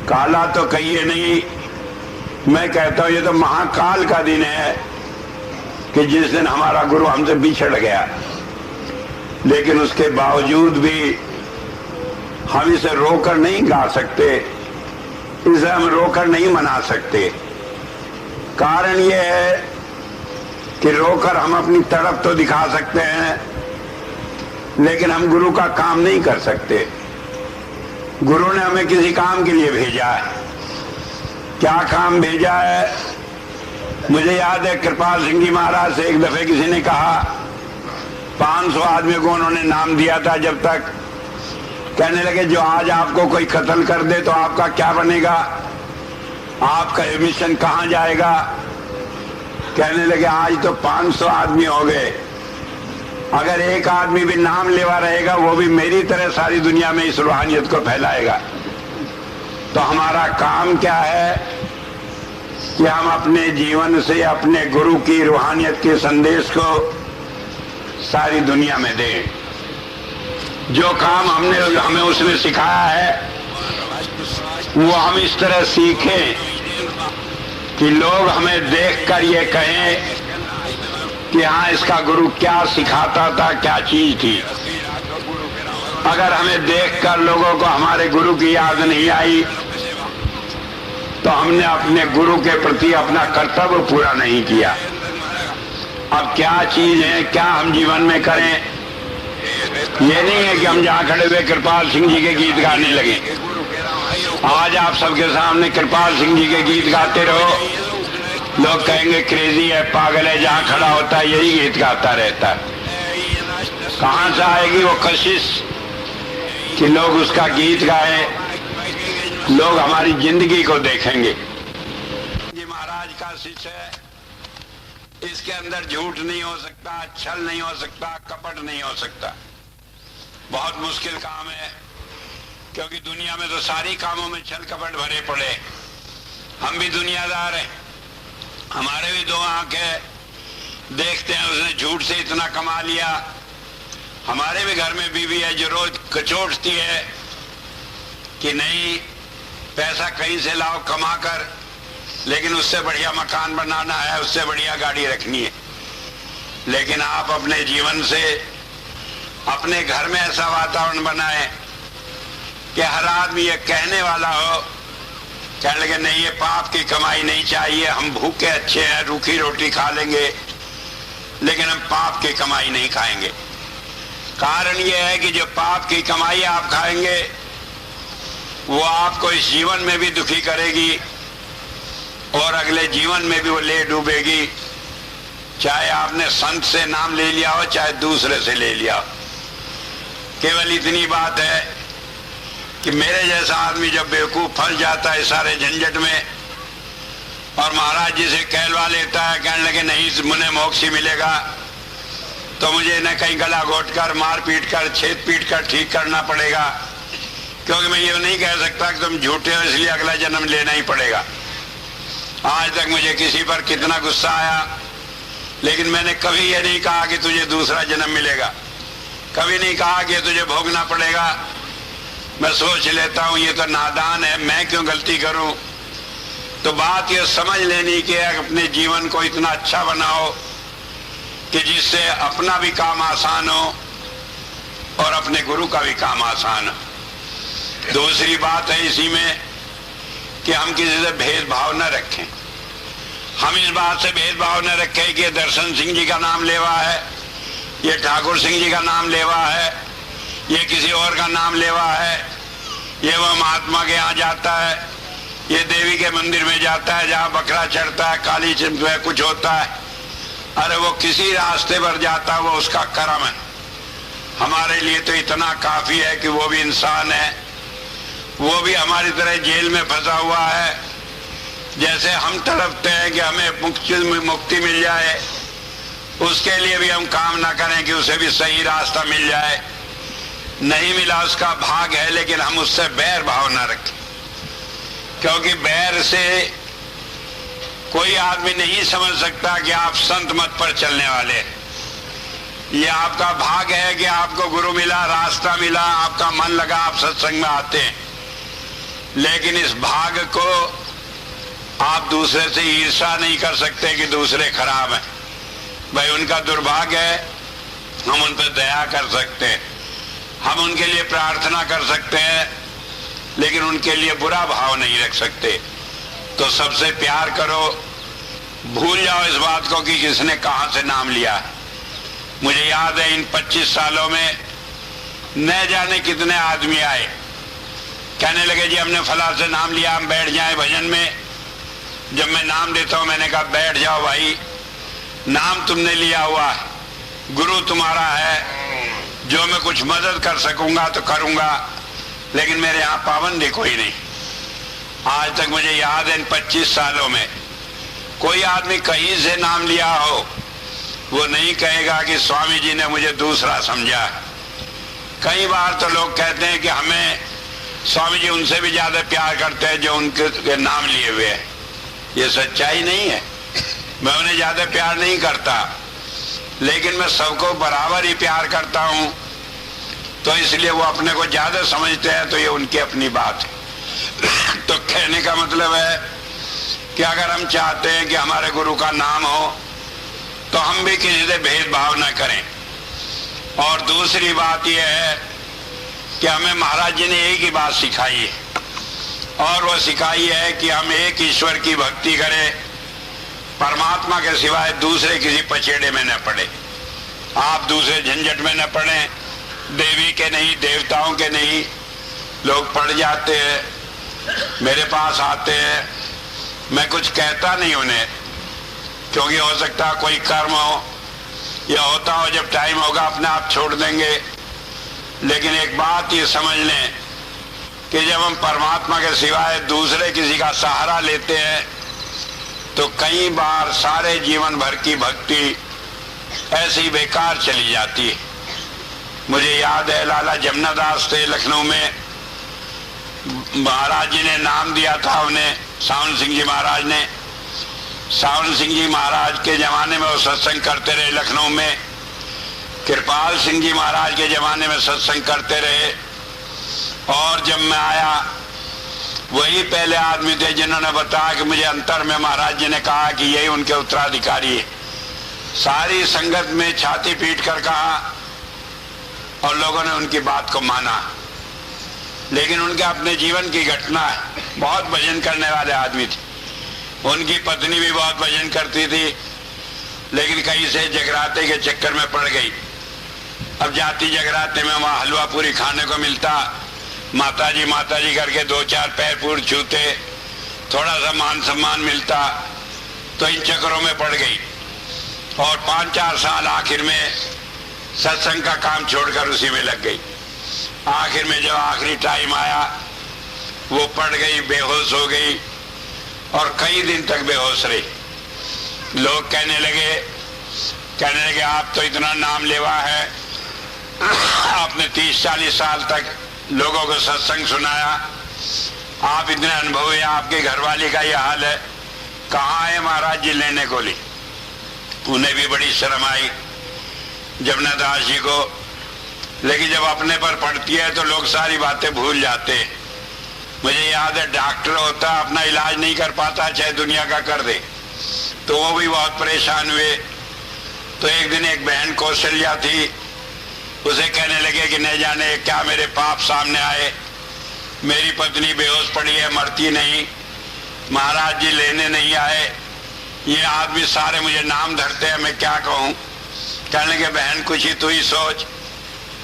काला तो कहिए नहीं, मैं कहता हूं ये तो महाकाल का दिन है कि जिस दिन हमारा गुरु हमसे बिछड़ गया। लेकिन उसके बावजूद भी हम इसे रोकर नहीं गा सकते, इसे हम रोकर नहीं मना सकते। कारण यह है कि रोकर हम अपनी तड़प तो दिखा सकते हैं, लेकिन हम गुरु का काम नहीं कर सकते। गुरु ने हमें किसी काम के लिए भेजा है। क्या काम भेजा है? मुझे याद है कृपाल सिंह जी महाराज से एक दफे किसी ने कहा, 500 आदमी को उन्होंने नाम दिया था। जब तक कहने लगे जो आज आपको कोई कत्ल कर दे तो आपका क्या बनेगा, आपका मिशन कहां जाएगा? कहने लगे आज तो 500 आदमी हो गए, अगर एक आदमी भी नाम लेवा रहेगा वो भी मेरी तरह सारी दुनिया में इस रूहानियत को फैलाएगा। तो हमारा काम क्या है कि हम अपने जीवन से अपने गुरु की रूहानियत के संदेश को सारी दुनिया में दें। जो काम हमें उसने सिखाया है वो हम इस तरह सीखें कि लोग हमें देखकर ये कहें कि हाँ इसका गुरु क्या सिखाता था, क्या चीज थी। अगर हमें देखकर लोगों को हमारे गुरु की याद नहीं आई तो हमने अपने गुरु के प्रति अपना कर्तव्य पूरा नहीं किया। अब क्या चीज है, क्या हम जीवन में करें? ये नहीं है कि हम जहाँ खड़े हुए कृपाल सिंह जी के गीत गाने लगे। आज आप सबके सामने कृपाल सिंह जी के गीत गाते रहो, लोग कहेंगे क्रेजी है, पागल है, जहाँ खड़ा होता है यही गीत गाता रहता है। कहाँ से आएगी वो कशिश कि लोग उसका गीत गाएं? लोग हमारी जिंदगी को देखेंगे। जी महाराज का शिष्य है, इसके अंदर झूठ नहीं हो सकता, छल नहीं हो सकता, कपट नहीं हो सकता। बहुत मुश्किल काम है, क्योंकि दुनिया में तो सारी कामों में छल कपट भरे पड़े। हम भी दुनियादार हैं, हमारे भी दो आंख है, देखते हैं उसने झूठ से इतना कमा लिया। हमारे भी घर में बीवी है जो रोज कचोटती है कि नहीं पैसा कहीं से लाओ कमा कर, लेकिन उससे बढ़िया मकान बनाना है, उससे बढ़िया गाड़ी रखनी है। लेकिन आप अपने जीवन से अपने घर में ऐसा वातावरण बनाएं कि हर आदमी ये कहने वाला हो, कहने लगे नहीं ये पाप की कमाई नहीं चाहिए, हम भूखे अच्छे हैं, रूखी रोटी खा लेंगे, लेकिन हम पाप की कमाई नहीं खाएंगे। कारण ये है कि जो पाप की कमाई आप खाएंगे वो आपको इस जीवन में भी दुखी करेगी और अगले जीवन में भी वो ले डूबेगी। चाहे आपने संत से नाम ले लिया हो, चाहे दूसरे से ले लिया हो। केवल इतनी बात है कि मेरे जैसा आदमी जब बेवकूफ फंस जाता है सारे झंझट में और महाराज जी से कहलवा लेता है, कहने लगे नहीं मुझे मोक्ष ही मिलेगा, तो मुझे न कहीं गला घोट कर, मार पीट कर, छेद पीट कर ठीक करना पड़ेगा, क्योंकि मैं ये नहीं कह सकता कि तुम झूठे हो इसलिए अगला जन्म लेना ही पड़ेगा। आज तक मुझे किसी पर कितना गुस्सा आया, लेकिन मैंने कभी ये नहीं कहा कि तुझे दूसरा जन्म मिलेगा, कभी नहीं कहा कि तुझे भोगना पड़ेगा। मैं सोच लेता हूं ये तो नादान है, मैं क्यों गलती करूं। तो बात ये समझ लेनी कि अपने जीवन को इतना अच्छा बनाओ कि जिससे अपना भी काम आसान हो और अपने गुरु का भी काम आसान हो। दूसरी बात है इसी में कि हम किसी से भेदभाव न रखें। हम इस बात से भेदभाव न रखें कि दर्शन सिंह जी का नाम लेवा है, ये ठाकुर सिंह जी का नाम लेवा है, ये किसी और का नाम लेवा है, ये वो महात्मा के यहाँ जाता है, ये देवी के मंदिर में जाता है जहाँ बकरा चढ़ता है, काली चिंत में कुछ होता है। अरे वो किसी रास्ते पर जाता है, वो उसका कर्म है। हमारे लिए तो इतना काफी है कि वो भी इंसान है, वो भी हमारी तरह जेल में फंसा हुआ है। जैसे हम तड़पते हैं कि हमें मुक्ति मिल जाए, उसके लिए भी हम काम ना करें कि उसे भी सही रास्ता मिल जाए। नहीं मिला उसका भाग है, लेकिन हम उससे बैर भाव ना रखें, क्योंकि बैर से कोई आदमी नहीं समझ सकता कि आप संत मत पर चलने वाले हैं। ये आपका भाग है कि आपको गुरु मिला, रास्ता मिला, आपका मन लगा, आप सत्संग में आते हैं। लेकिन इस भाग को आप दूसरे से ईर्ष्या नहीं कर सकते कि दूसरे खराब हैं। भाई उनका दुर्भाग्य है, हम उन पर दया कर सकते हैं, हम उनके लिए प्रार्थना कर सकते हैं, लेकिन उनके लिए बुरा भाव नहीं रख सकते। तो सबसे प्यार करो, भूल जाओ इस बात को कि किसने कहां से नाम लिया। मुझे याद है इन 25 सालों में न जाने कितने आदमी आए, कहने लगे जी हमने फला से नाम लिया, हम बैठ जाएं भजन में। जब मैं नाम देता हूं मैंने कहा बैठ जाओ भाई, नाम तुमने लिया हुआ है, गुरु तुम्हारा है, जो मैं कुछ मदद कर सकूंगा तो करूंगा, लेकिन मेरे यहां पाबंदी कोई नहीं। आज तक मुझे याद है इन 25 सालों में कोई आदमी कहीं से नाम लिया हो वो नहीं कहेगा कि स्वामी जी ने मुझे दूसरा समझा। कई बार तो लोग कहते हैं कि हमें स्वामी जी उनसे भी ज्यादा प्यार करते हैं जो उनके नाम लिए हुए हैं। ये सच्चाई नहीं है, मैं उन्हें ज्यादा प्यार नहीं करता, लेकिन मैं सबको बराबर ही प्यार करता हूं। तो इसलिए वो अपने को ज्यादा समझते हैं तो ये उनकी अपनी बात है। तो कहने का मतलब है कि अगर हम चाहते हैं कि हमारे गुरु का नाम हो तो हम भी किसी से भेदभाव न करें। और दूसरी बात यह है कि हमें महाराज जी ने एक ही बात सिखाई है, और वो सिखाई है कि हम एक ईश्वर की भक्ति करें, परमात्मा के सिवाय दूसरे किसी पचेड़े में न पड़े। आप दूसरे झंझट में न पड़े, देवी के नहीं, देवताओं के नहीं। लोग पड़ जाते हैं, मेरे पास आते हैं, मैं कुछ कहता नहीं उन्हें, क्योंकि हो सकता है कोई कर्म हो या होता हो, जब टाइम होगा अपने आप छोड़ देंगे। लेकिन एक बात ये समझ लें कि जब हम परमात्मा के सिवाय दूसरे किसी का सहारा लेते हैं तो कई बार सारे जीवन भर की भक्ति ऐसी बेकार चली जाती है। मुझे याद है लाला जमुनादास थे लखनऊ में, महाराज जी ने नाम दिया था उन्हें, सावन सिंह जी महाराज ने। सावन सिंह जी महाराज के जमाने में वो सत्संग करते रहे लखनऊ में, कृपाल सिंह जी महाराज के जमाने में सत्संग करते रहे। और जब मैं आया वही पहले आदमी थे जिन्होंने बताया कि मुझे अंतर में महाराज जी ने कहा कि यही उनके उत्तराधिकारी है। सारी संगत में छाती पीट कर कहा और लोगों ने उनकी बात को माना। लेकिन उनके अपने जीवन की घटना है, बहुत भजन करने वाले आदमी थे, उनकी पत्नी भी बहुत भजन करती थी, लेकिन कहीं से जगराते के चक्कर में पड़ गई। अब जाती जगराते में वहां हलवा पूरी खाने को मिलता, माताजी करके 2-4 पैर पूर छूते, थोड़ा सा मान सम्मान मिलता, तो इन चक्करों में पड़ गई। और 5-4 साल आखिर में सत्संग का काम छोड़कर उसी में लग गई। आखिर में जब आखिरी टाइम आया वो पड़ गई, बेहोश हो गई और कई दिन तक बेहोश रही। लोग कहने लगे आप तो इतना नाम लेवा है, आपने 30-40 साल तक लोगों को सत्संग सुनाया, आप इतने अनुभवी, आपके घरवाली का यह हाल है, कहाँ है महाराज जी लेने को ली। उन्हें भी बड़ी शर्म आई जमुनादास जी को, लेकिन जब अपने पर पड़ती है तो लोग सारी बातें भूल जाते हैं। मुझे याद है डॉक्टर होता अपना इलाज नहीं कर पाता, चाहे दुनिया का कर दे, तो वो भी बहुत परेशान हुए। तो एक दिन एक बहन कौशल्या थी, उसे कहने लगे कि न जाने क्या मेरे पाप सामने आए, मेरी पत्नी बेहोश पड़ी है, मरती नहीं, महाराज जी लेने नहीं आए, ये आदमी सारे मुझे नाम धरते हैं, मैं क्या कहूँ। कहने लगे बहन कुछ ही तू ही सोच।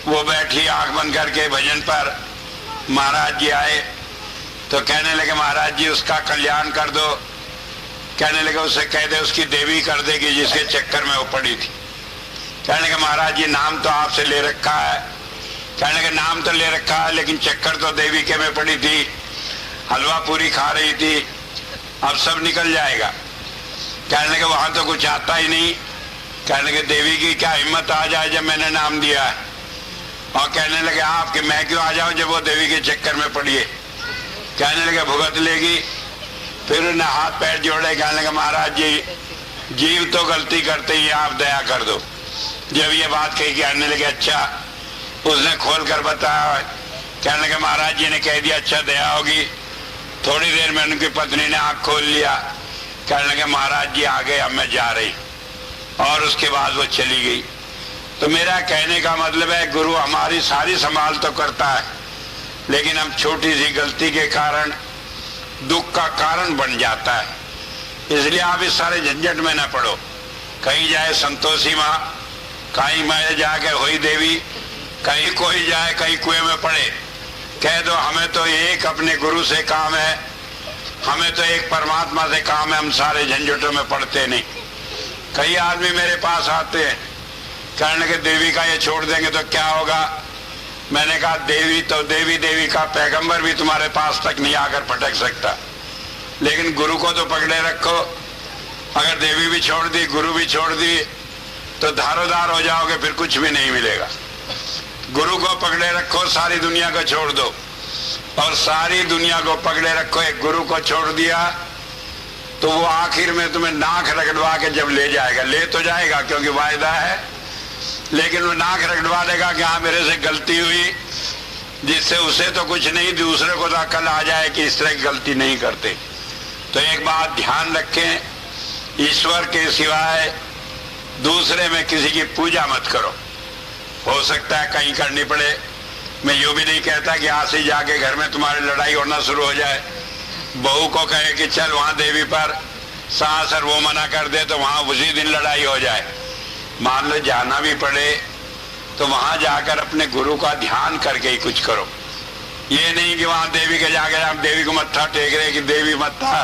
वो बैठी आंख बंद करके भजन पर, महाराज जी आए तो कहने लगे महाराज जी उसका कल्याण कर दो। कहने लगे उसे कह दे उसकी देवी कर देगी जिसके चक्कर में वो पड़ी थी। कहने लगे महाराज जी नाम तो आपसे ले रखा है। कहने लगे नाम तो ले रखा है लेकिन चक्कर तो देवी के में पड़ी थी, हलवा पूरी खा रही थी, अब सब निकल जाएगा। कहने लगे वहां तो कुछ आता ही नहीं। कहने लगे देवी की क्या हिम्मत आ जाए जब मैंने नाम दिया है। और कहने लगे आप कि मैं क्यों आ जाऊं जब वो देवी के चक्कर में पड़ी है। कहने लगे भुगत लेगी। फिर उन्हें हाथ पैर जोड़े, कहने लगे महाराज जी जीव तो गलती करते ही, आप दया कर दो। जब ये बात कही कहने लगे अच्छा। उसने खोल कर बताया। कहने लगे महाराज जी ने कह दिया अच्छा दया होगी। थोड़ी देर में उनकी पत्नी ने आंख खोल लिया, कहने लगे महाराज जी आ गए, अब मैं जा रही, और उसके बाद वो चली गई। तो मेरा कहने का मतलब है गुरु हमारी सारी संभाल तो करता है, लेकिन हम छोटी सी गलती के कारण दुख का कारण बन जाता है। इसलिए आप इस सारे झंझट में न पड़ो। कहीं जाए संतोषी माँ, कहीं मैं जाके हुई देवी, कहीं कोई जाए कहीं कुएं में पड़े, कह दो हमें तो एक अपने गुरु से काम है, हमें तो एक परमात्मा से काम है, हम सारे झंझटों में पड़ते नहीं। कई आदमी मेरे पास आते हैं, कहने के देवी का ये छोड़ देंगे तो क्या होगा। मैंने कहा देवी तो देवी का पैगंबर भी तुम्हारे पास तक नहीं आकर फटक सकता, लेकिन गुरु को तो पकड़े रखो। अगर देवी भी छोड़ दी, गुरु भी छोड़ दी, तो धारोधार हो जाओगे, फिर कुछ भी नहीं मिलेगा। गुरु को पकड़े रखो, सारी दुनिया को छोड़ दो, और सारी दुनिया को पकड़े रखो, एक गुरु को छोड़ दिया तो वो आखिर में तुम्हें नाक रगड़वा के जब ले जाएगा, ले तो जाएगा क्योंकि वायदा है, लेकिन वो नाक रगड़वा देगा कि हाँ मेरे से गलती हुई, जिससे उसे तो कुछ नहीं, दूसरे को तो अकल आ जाए कि इस तरह की गलती नहीं करते। तो एक बात ध्यान रखें, ईश्वर के सिवाय दूसरे में किसी की पूजा मत करो। हो सकता है कहीं करनी पड़े, मैं यूं भी नहीं कहता कि आज से जाके घर में तुम्हारी लड़ाई होना शुरू हो जाए। बहू को कहे कि चल वहां देवी पर, सास और वो मना कर दे तो वहां उसी दिन लड़ाई हो जाए। मान लो जाना भी पड़े तो वहां जाकर अपने गुरु का ध्यान करके ही कुछ करो। ये नहीं कि वहां देवी के जाकर आप देवी को मत्था टेक रहे कि देवी मत्था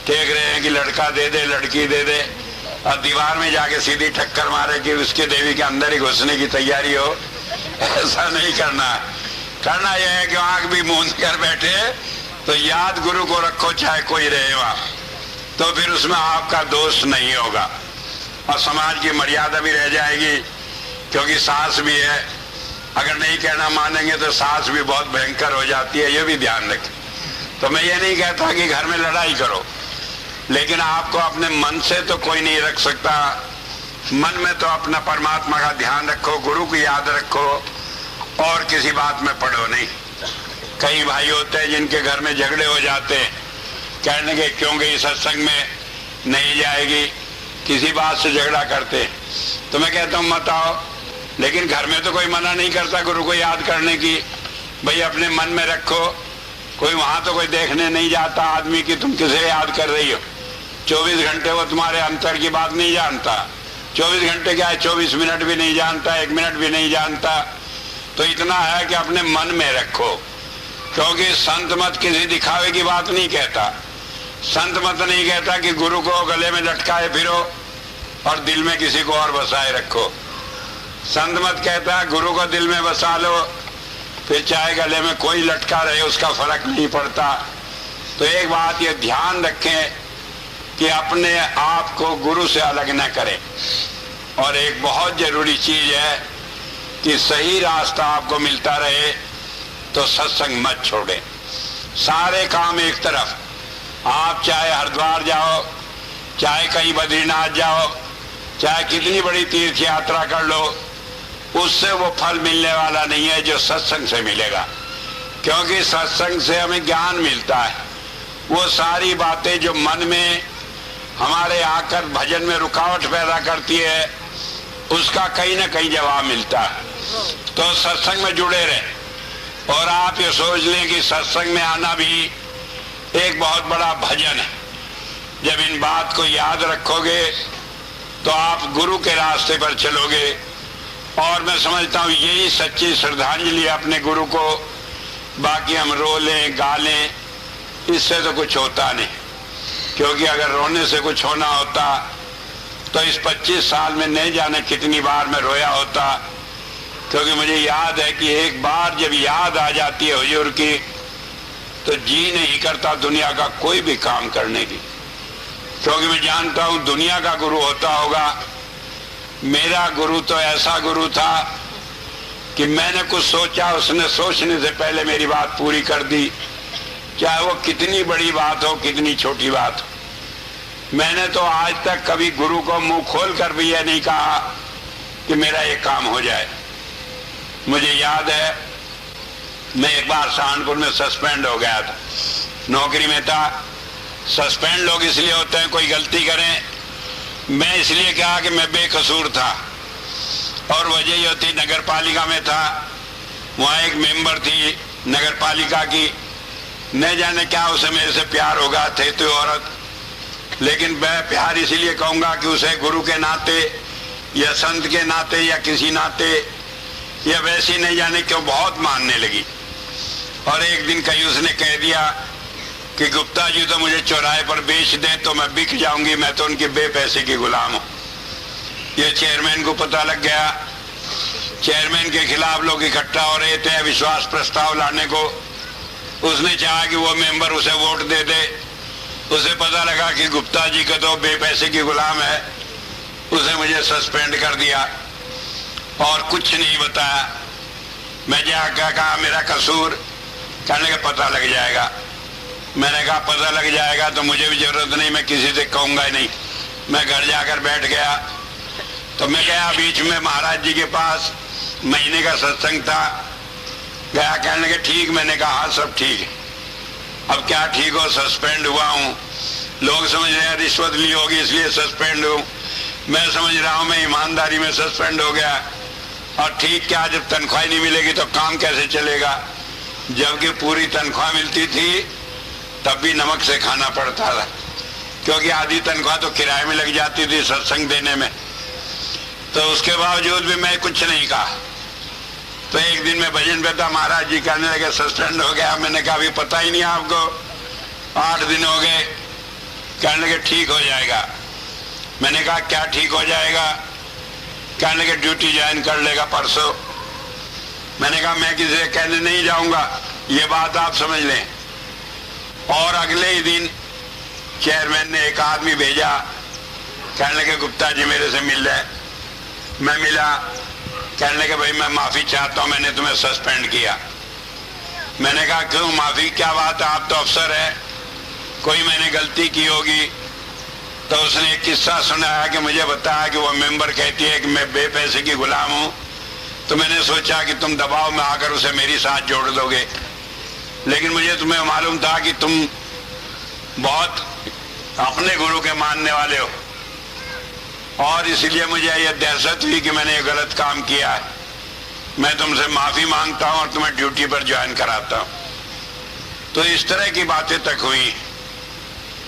टेक रहे हैं कि लड़का दे दे लड़की दे दे, और दीवार में जाके सीधी टक्कर मारे कि उसके देवी के अंदर ही घुसने की तैयारी हो। ऐसा नहीं करना। करना यह है कि आंख भी मूंद कर बैठे तो याद गुरु को रखो, चाहे कोई रहे वहां, तो फिर उसमें आपका दोष नहीं होगा और समाज की मर्यादा भी रह जाएगी। क्योंकि सास भी है, अगर नहीं कहना मानेंगे तो सास भी बहुत भयंकर हो जाती है, ये भी ध्यान रखें। तो मैं ये नहीं कहता कि घर में लड़ाई करो, लेकिन आपको अपने मन से तो कोई नहीं रख सकता। मन में तो अपना परमात्मा का ध्यान रखो, गुरु को याद रखो, और किसी बात में पड़ो नहीं। कई भाई होते हैं जिनके घर में झगड़े हो जाते हैं, कहने के क्यों गई सत्संग में, नहीं जाएगी, किसी बात से झगड़ा करते। तो मैं कहता हूं मत आओ, लेकिन घर में तो कोई मना नहीं करता गुरु को याद करने की। भाई अपने मन में रखो, कोई वहां तो कोई देखने नहीं जाता आदमी कि तुम किसे याद कर रही हो। 24 घंटे वो तुम्हारे अंतर की बात नहीं जानता। 24 घंटे क्या है, 24 मिनट भी नहीं जानता, 1 मिनट भी नहीं जानता। तो इतना है कि अपने मन में रखो, क्योंकि संत मत किसी दिखावे की बात नहीं कहता। संत मत नहीं कहता कि गुरु को गले में लटकाए फिरो और दिल में किसी को और बसाए रखो। संत मत कहता गुरु को दिल में बसा लो, फिर चाहे गले में कोई लटका रहे उसका फर्क नहीं पड़ता। तो एक बात ये ध्यान रखें कि अपने आप को गुरु से अलग न करें। और एक बहुत जरूरी चीज है कि सही रास्ता आपको मिलता रहे तो सत्संग मत छोड़ें। सारे काम एक तरफ, आप चाहे हरिद्वार जाओ, चाहे कहीं बद्रीनाथ जाओ, चाहे कितनी बड़ी तीर्थ यात्रा कर लो, उससे वो फल मिलने वाला नहीं है जो सत्संग से मिलेगा। क्योंकि सत्संग से हमें ज्ञान मिलता है। वो सारी बातें जो मन में हमारे आकर भजन में रुकावट पैदा करती है, उसका कहीं ना कहीं जवाब मिलता है। तो सत्संग में जुड़े रहें। और आप ये सोच लें कि सत्संग में आना भी एक बहुत बड़ा भजन है। जब इन बात को याद रखोगे तो आप गुरु के रास्ते पर चलोगे। और मैं समझता हूँ यही सच्ची श्रद्धांजलि अपने गुरु को। बाकी हम रो लें गा लें, इससे तो कुछ होता नहीं। क्योंकि अगर रोने से कुछ होना होता तो इस 25 साल में नहीं जाने कितनी बार मैं रोया होता। क्योंकि मुझे याद है कि एक बार जब याद आ जाती है हुजूर की, तो जी नहीं करता दुनिया का कोई भी काम करने की। क्योंकि मैं जानता हूं दुनिया का गुरु होता होगा, मेरा गुरु तो ऐसा गुरु था कि मैंने कुछ सोचा, उसने सोचने से पहले मेरी बात पूरी कर दी, चाहे वो कितनी बड़ी बात हो कितनी छोटी बात हो। मैंने तो आज तक कभी गुरु को मुंह खोल कर भी यह नहीं कहा कि मेरा ये काम हो जाए। मुझे याद है मैं एक बार सहारनपुर में सस्पेंड हो गया था, नौकरी में था। सस्पेंड लोग इसलिए होते हैं कोई गलती करें, मैं इसलिए कहा कि मैं बेकसूर था। और वजह ये होती, नगर पालिका में था, वहाँ एक मेंबर थी नगर पालिका की, न जाने क्या उसे मेरे से प्यार होगा, थे तो औरत, लेकिन मैं प्यार इसलिए कहूँगा कि उसे गुरु के नाते या संत के नाते या किसी नाते या वैसी नहीं जाने क्यों बहुत मानने लगी। और एक दिन कहीं उसने कह दिया कि गुप्ता जी तो मुझे चौराहे पर बेच दें तो मैं बिक जाऊंगी, मैं तो उनके बेपैसे की गुलाम हूं। ये चेयरमैन को पता लग गया। चेयरमैन के खिलाफ लोग इकट्ठा हो रहे थे विश्वास प्रस्ताव लाने को। उसने चाहा कि वो मेंबर उसे वोट दे दे। उसे पता लगा कि गुप्ता जी का तो बेपैसे की गुलाम है, उसे मुझे सस्पेंड कर दिया और कुछ नहीं बताया। मैं जाकर कहा मेरा कसूर, कहने का पता लग जाएगा। मैंने कहा पता लग जाएगा तो मुझे भी जरूरत नहीं, मैं किसी से कहूंगा ही नहीं। मैं घर जाकर बैठ गया। तो मैं गया बीच में महाराज जी के पास, महीने का सत्संग था। गया, कहने के ठीक। मैंने कहा हाँ सब ठीक है। अब क्या ठीक हो, सस्पेंड हुआ हूँ। लोग समझ रहे हैं रिश्वत ली होगी इसलिए सस्पेंड हूँ। मैं समझ रहा हूँ मैं ईमानदारी में सस्पेंड हो गया। और ठीक क्या, जब तनख्वाह नहीं मिलेगी तो काम कैसे चलेगा। जबकि पूरी तनख्वाह मिलती थी तब भी नमक से खाना पड़ता था, क्योंकि आधी तनख्वाह तो किराए में लग जाती थी सत्संग देने में। तो उसके बावजूद भी मैं कुछ नहीं कहा। तो एक दिन मैं भजन पे था, महाराज जी कहने लगे सस्पेंड हो गया। मैंने कहा अभी पता ही नहीं आपको, 8 दिन हो गए। कहने लगे ठीक हो जाएगा। मैंने कहा क्या ठीक हो जाएगा। कहने लगे ड्यूटी ज्वाइन कर लेगा परसों। मैंने कहा मैं किसी से कहने नहीं जाऊंगा, ये बात आप समझ लें। और अगले ही दिन चेयरमैन ने एक आदमी भेजा, कहने लगे गुप्ता जी मेरे से मिल रहे। मैं मिला। कहने लगे भाई मैं माफी चाहता हूं, मैंने तुम्हें सस्पेंड किया। मैंने कहा क्यों, माफी क्या बात है, आप तो अफसर है, कोई मैंने गलती की होगी। तो उसने एक किस्सा सुनाया कि मुझे बताया कि वो मेंबर कहती है कि मैं बेपैसे की गुलाम हूं। तो मैंने सोचा कि तुम दबाव में आकर उसे मेरी साथ जोड़ दोगे, लेकिन मुझे तुम्हें मालूम था कि तुम बहुत अपने गुरु के मानने वाले हो, और इसलिए मुझे यह दहशत हुई कि मैंने ये गलत काम किया है। मैं तुमसे माफी मांगता हूं और तुम्हें ड्यूटी पर ज्वाइन कराता हूं। तो इस तरह की बातें तक हुई।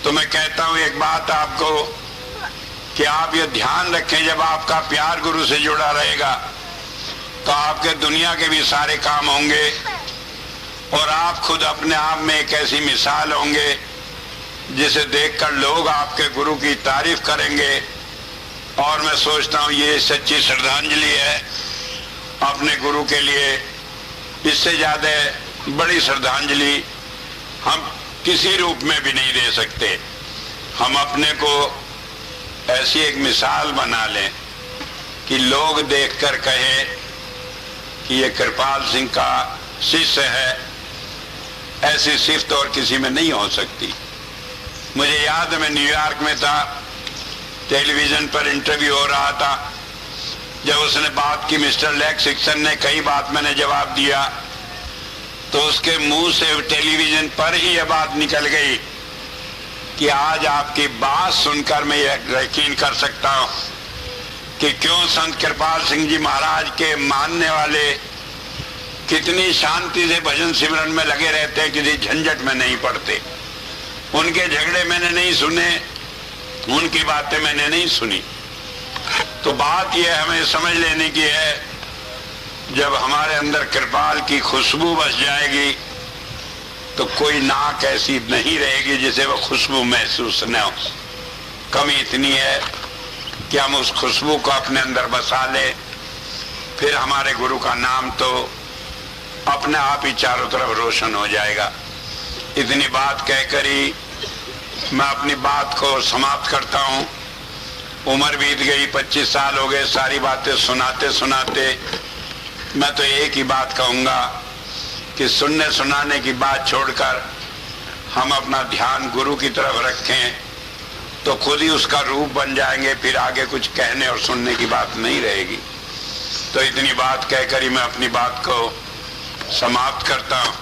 तो मैं कहता हूं एक बात आपको कि आप ये ध्यान रखें, जब आपका प्यार गुरु से जुड़ा रहेगा तो आपके दुनिया के भी सारे काम होंगे और आप खुद अपने आप में एक ऐसी मिसाल होंगे जिसे देखकर लोग आपके गुरु की तारीफ करेंगे। और मैं सोचता हूँ ये सच्ची श्रद्धांजलि है अपने गुरु के लिए। इससे ज्यादा बड़ी श्रद्धांजलि हम किसी रूप में भी नहीं दे सकते। हम अपने को ऐसी एक मिसाल बना लें कि लोग देखकर कहें कि ये कृपाल सिंह का शिष्य है। ऐसी सिफ्त और किसी में नहीं हो सकती। मुझे याद है मैं न्यूयॉर्क में था, टेलीविजन पर इंटरव्यू हो रहा था। जब उसने बात की, मिस्टर लेक्सिक्सन ने, कई बात मैंने जवाब दिया, तो उसके मुंह से टेलीविजन पर ही यह बात निकल गई कि आज आपकी बात सुनकर मैं यकीन कर सकता हूं कि क्यों संत कृपाल सिंह जी महाराज के मानने वाले कितनी शांति से भजन सिमरन में लगे रहते हैं, किसी झंझट में नहीं पड़ते। उनके झगड़े मैंने नहीं सुने, उनकी बातें मैंने नहीं सुनी। तो बात यह हमें समझ लेने की है, जब हमारे अंदर कृपाल की खुशबू बस जाएगी तो कोई नाक ऐसी नहीं रहेगी जिसे वो खुशबू महसूस न हो। कमी इतनी है कि हम उस खुशबू को अपने अंदर बसा लें, फिर हमारे गुरु का नाम तो अपने आप ही चारों तरफ रोशन हो जाएगा। इतनी बात कहकर ही मैं अपनी बात को समाप्त करता हूं। उम्र बीत गई, 25 साल हो गए सारी बातें सुनाते सुनाते। मैं तो एक ही बात कहूंगा कि सुनने सुनाने की बात छोड़कर हम अपना ध्यान गुरु की तरफ रखें तो खुद ही उसका रूप बन जाएंगे। फिर आगे कुछ कहने और सुनने की बात नहीं रहेगी। तो इतनी बात कहकर ही मैं अपनी बात को समाप्त करता हूं।